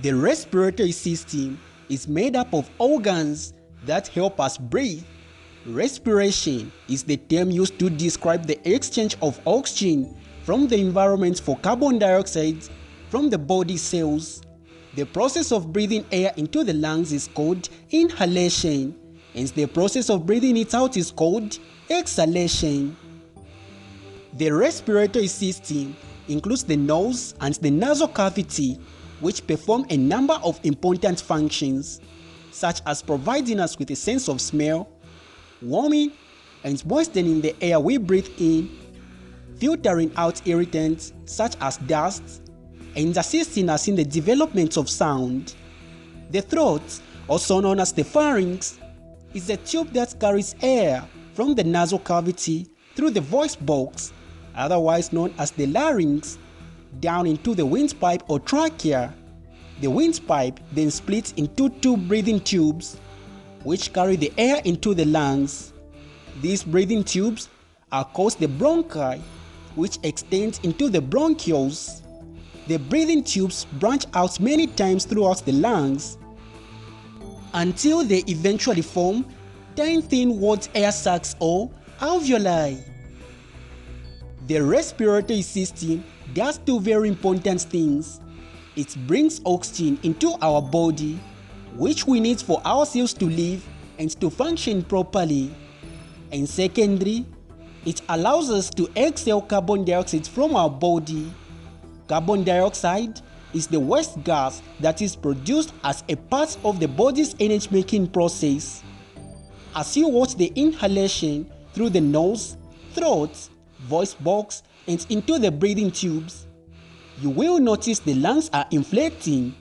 The respiratory system is made up of organs that help us breathe. Respiration is the term used to describe the exchange of oxygen from the environment for carbon dioxide from the body cells. The process of breathing air into the lungs is called inhalation, and the process of breathing it out is called exhalation. The respiratory system includes the nose and the nasal cavity, which perform a number of important functions, such as providing us with a sense of smell, warming and moistening the air we breathe in, filtering out irritants such as dust, and assisting us in the development of sound. The throat, also known as the pharynx, is a tube that carries air from the nasal cavity through the voice box, otherwise known as the larynx, down into the windpipe or trachea. The windpipe then splits into two breathing tubes, which carry the air into the lungs. These breathing tubes are called the bronchi, which extends into the bronchioles. The breathing tubes branch out many times throughout the lungs until they eventually form tiny thin-walled air sacs or alveoli. The respiratory system does two very important things. It brings oxygen into our body, which we need for our cells to live and to function properly. And secondly, it allows us to exhale carbon dioxide from our body. Carbon dioxide is the waste gas that is produced as a part of the body's energy-making process. As you watch the inhalation through the nose, throat, voice box, and into the breathing tubes, you will notice the lungs are inflating.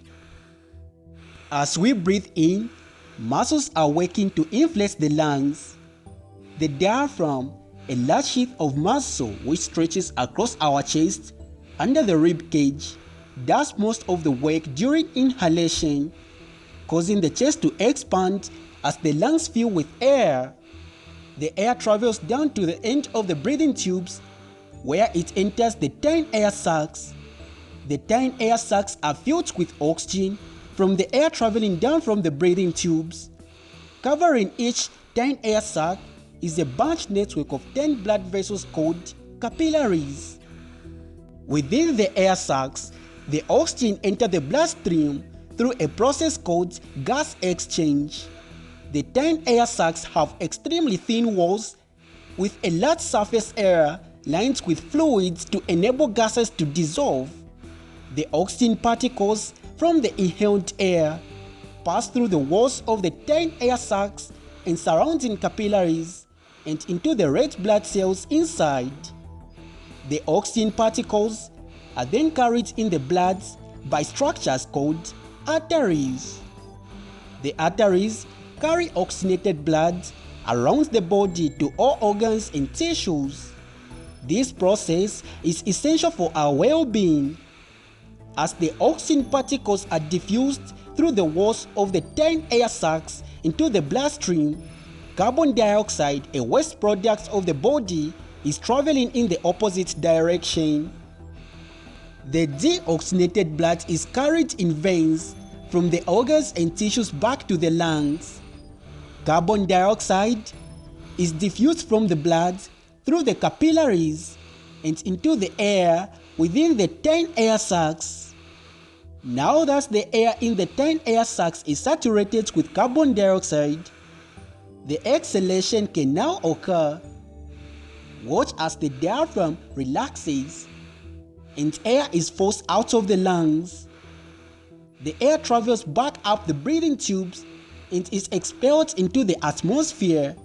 As we breathe in, muscles are working to inflate the lungs. The diaphragm, a large sheath of muscle which stretches across our chest under the rib cage, does most of the work during inhalation, causing the chest to expand as the lungs fill with air. The air travels down to the end of the breathing tubes, where it enters the tiny air sacs. The tiny air sacs are filled with oxygen from the air traveling down from the breathing tubes. Covering each tiny air sac is a bunch network of 10 blood vessels called capillaries. Within the air sacs, the oxygen enters the bloodstream through a process called gas exchange. The tiny air sacs have extremely thin walls with a large surface area lined with fluids to enable gases to dissolve. The oxygen particles from the inhaled air pass through the walls of the tiny air sacs and surrounding capillaries and into the red blood cells inside. The oxygen particles are then carried in the blood by structures called arteries. The arteries carry oxygenated blood around the body to all organs and tissues. This process is essential for our well-being. As the oxygen particles are diffused through the walls of the tiny air sacs into the bloodstream, carbon dioxide, a waste product of the body, is traveling in the opposite direction. The deoxygenated blood is carried in veins from the organs and tissues back to the lungs. Carbon dioxide is diffused from the blood through the capillaries and into the air within the tiny air sacs. Now that the air in the tiny air sacs is saturated with carbon dioxide, the exhalation can now occur. Watch as the diaphragm relaxes and air is forced out of the lungs. The air travels back up the breathing tubes and is expelled into the atmosphere.